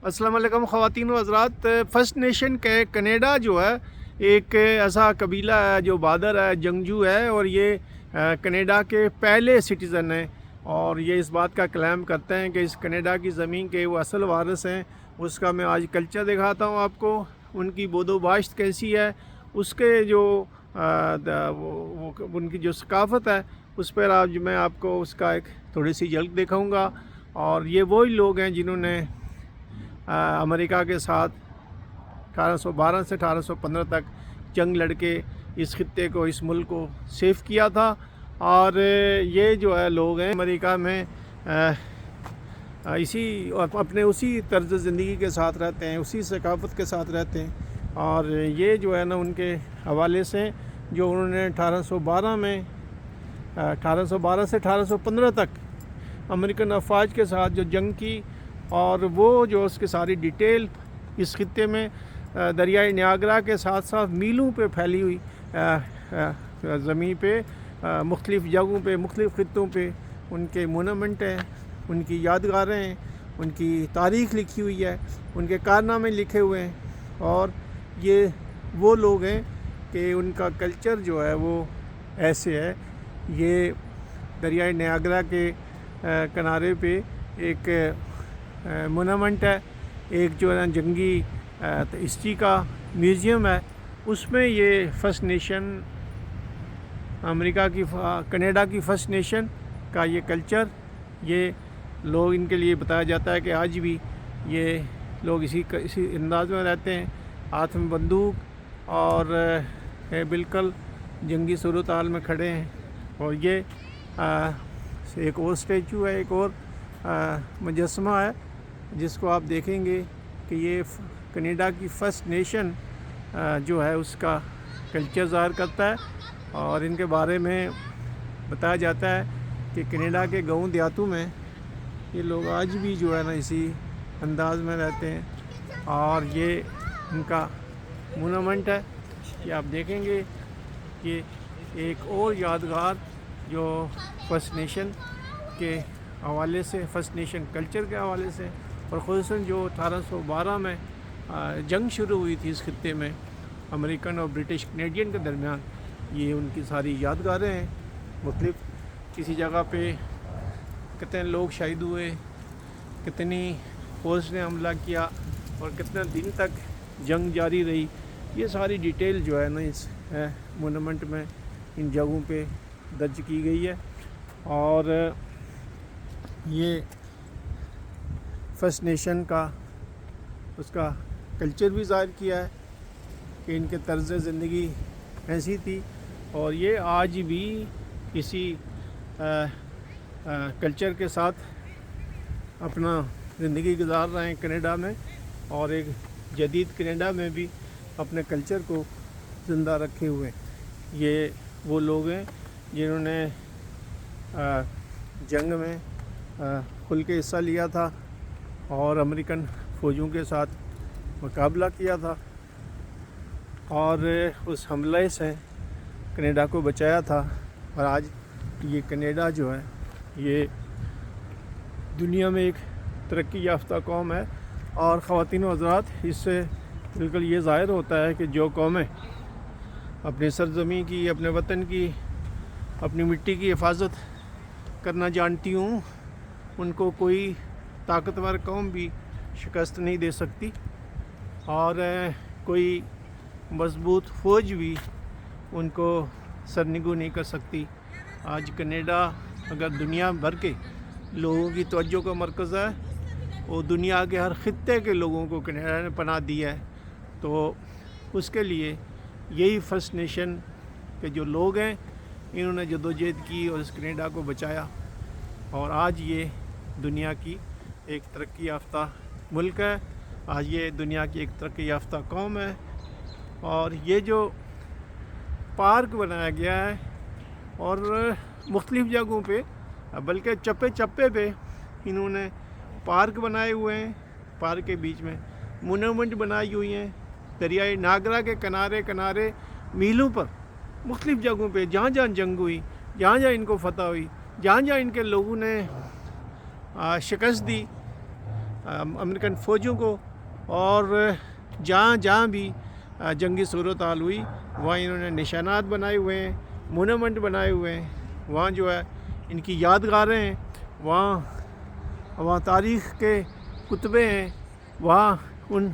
السلام علیکم خواتین و حضرات۔ فرسٹ نیشن کے کینیڈا جو ہے ایک ایسا قبیلہ ہے جو بہادر ہے، جنگجو ہے، اور یہ کینیڈا کے پہلے سٹیزن ہیں، اور یہ اس بات کا کلیم کرتے ہیں کہ اس کینیڈا کی زمین کے وہ اصل وارث ہیں۔ اس کا میں آج کلچر دکھاتا ہوں آپ کو، ان کی بود و باشت کیسی ہے، اس کے جو ان کی جو ثقافت ہے اس پر آج میں آپ کو اس کا ایک تھوڑی سی جھلک دکھاؤں گا۔ اور یہ وہی لوگ ہیں جنہوں نے امریکہ کے ساتھ 1812 سے 1815 تک جنگ لڑ کے اس خطے کو، اس ملک کو سیف کیا تھا۔ اور یہ جو ہے لوگ ہیں امریکہ میں اسی طرز زندگی کے ساتھ رہتے ہیں، اسی ثقافت کے ساتھ رہتے ہیں۔ اور یہ جو ہے نا ان کے حوالے سے جو انہوں نے 1812 سے 1815 تک امریکن افواج کے ساتھ جو جنگ کی، اور وہ جو اس کی ساری ڈیٹیل اس خطے میں دریائے نیاگرا کے ساتھ ساتھ میلوں پہ پھیلی ہوئی زمین پہ، مختلف جگہوں پہ، مختلف خطوں پہ ان کے مونومنٹ ہیں، ان کی یادگاریں ہیں، ان کی تاریخ لکھی ہوئی ہے، ان کے کارنامے لکھے ہوئے ہیں۔ اور یہ وہ لوگ ہیں کہ ان کا کلچر جو ہے وہ ایسے ہے۔ یہ دریائے نیاگرا کے کنارے پہ ایک مونومنٹ ہے، ایک جو ہے جنگی ہسٹری کا میوزیم ہے، اس میں یہ فرسٹ نیشن کینیڈا کی فرسٹ نیشن کا یہ کلچر، یہ لوگ، ان کے لیے بتایا جاتا ہے کہ آج بھی یہ لوگ اسی انداز میں رہتے ہیں، ہاتھ میں بندوق اور بالکل جنگی صورتحال میں کھڑے ہیں۔ اور یہ ایک اور اسٹیچو ہے، ایک اور مجسمہ ہے جس کو آپ دیکھیں گے کہ یہ کینیڈا کی فرسٹ نیشن جو ہے اس کا کلچر ظاہر کرتا ہے۔ اور ان کے بارے میں بتایا جاتا ہے کہ کینیڈا کے گاؤں دیہاتوں میں یہ لوگ آج بھی جو ہے نا اسی انداز میں رہتے ہیں۔ اور یہ ان کا مونومنٹ ہے، یہ آپ دیکھیں گے کہ ایک اور یادگار جو فرسٹ نیشن کے حوالے سے، فرسٹ نیشن کلچر کے حوالے سے، اور خصوصاً جو 1812 میں جنگ شروع ہوئی تھی اس خطے میں امریکن اور برٹش کینیڈین کے درمیان، یہ ان کی ساری یادگاریں ہیں۔ مختلف کسی جگہ پہ کتنے لوگ شہید ہوئے، کتنی فوج نے حملہ کیا، اور کتنے دن تک جنگ جاری رہی، یہ ساری ڈیٹیل جو ہے نا اس مونومنٹ میں ان جگہوں پہ درج کی گئی ہے۔ اور یہ فرسٹ نیشن کا اس کا کلچر بھی ظاہر کیا ہے کہ ان کے طرز زندگی ایسی تھی، اور یہ آج بھی اسی کلچر کے ساتھ اپنا زندگی گزار رہے ہیں کینیڈا میں، اور ایک جدید کینیڈا میں بھی اپنے کلچر کو زندہ رکھے ہوئے۔ یہ وہ لوگ ہیں جنہوں نے جنگ میں کھل کے حصہ لیا تھا اور امریکن فوجوں کے ساتھ مقابلہ کیا تھا، اور اس حملے سے کینیڈا کو بچایا تھا۔ اور آج یہ کینیڈا جو ہے یہ دنیا میں ایک ترقی یافتہ قوم ہے۔ اور خواتین و حضرات، اس سے بالکل یہ ظاہر ہوتا ہے کہ جو قومیں اپنی سرزمین کی، اپنے وطن کی، اپنی مٹی کی حفاظت کرنا جانتی ہوں، ان کو کوئی طاقتور قوم بھی شکست نہیں دے سکتی، اور کوئی مضبوط فوج بھی ان کو سرنگو نہیں کر سکتی۔ آج کینیڈا اگر دنیا بھر کے لوگوں کی توجہ کا مرکز ہے، اور دنیا کے ہر خطے کے لوگوں کو کینیڈا نے پناہ دی ہے، تو اس کے لیے یہی فرسٹ نیشن کے جو لوگ ہیں انہوں نے جدوجہد کی اور اس کینیڈا کو بچایا، اور آج یہ دنیا کی ایک ترقی یافتہ ملک ہے، آج یہ دنیا کی ایک ترقی یافتہ قوم ہے۔ اور یہ جو پارک بنایا گیا ہے، اور مختلف جگہوں پہ، بلکہ چپے چپے پہ انہوں نے پارک بنائے ہوئے ہیں، پارک کے بیچ میں مونومنٹ بنائی ہوئی ہیں، دریائے نیاگرا کے کنارے کنارے میلوں پر، مختلف جگہوں پہ جہاں جہاں جنگ ہوئی، جہاں جہاں ان کو فتح ہوئی، جہاں جہاں ان کے لوگوں نے شکست دی، امریکن فوجوں کو، اور جہاں جہاں بھی جنگی صورتحال ہوئی وہاں انہوں نے نشانات بنائے ہوئے ہیں، مونومنٹ بنائے ہوئے ہیں، وہاں جو ہے ان کی یادگاریں ہیں، وہاں تاریخ کے کتبے ہیں، وہاں ان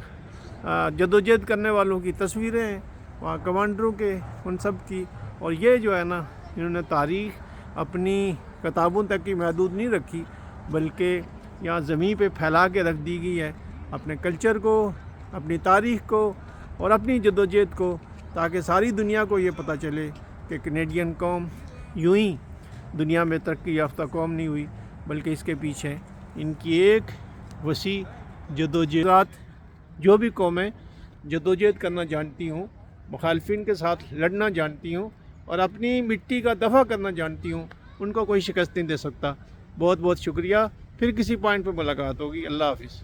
جدوجہد کرنے والوں کی تصویریں ہیں، وہاں کمانڈروں کے ان سب کی. اور یہ جو ہے نا انہوں نے تاریخ اپنی کتابوں تک کی محدود نہیں رکھی، بلکہ یہاں زمین پہ پھیلا کے رکھ دی گئی ہے اپنے کلچر کو، اپنی تاریخ کو اور اپنی جدوجہد کو، تاکہ ساری دنیا کو یہ پتہ چلے کہ کینیڈین قوم یوں ہی دنیا میں ترقی یافتہ قوم نہیں ہوئی، بلکہ اس کے پیچھے ان کی ایک وسیع جدوجہد. جو بھی قومیں جدوجہد کرنا جانتی ہوں، مخالفین کے ساتھ لڑنا جانتی ہوں اور اپنی مٹی کا دفاع کرنا جانتی ہوں، ان کو کوئی شکست نہیں دے سکتا. بہت بہت شکریہ. پھر کسی پوائنٹ پہ ملاقات ہوگی. اللہ حافظ.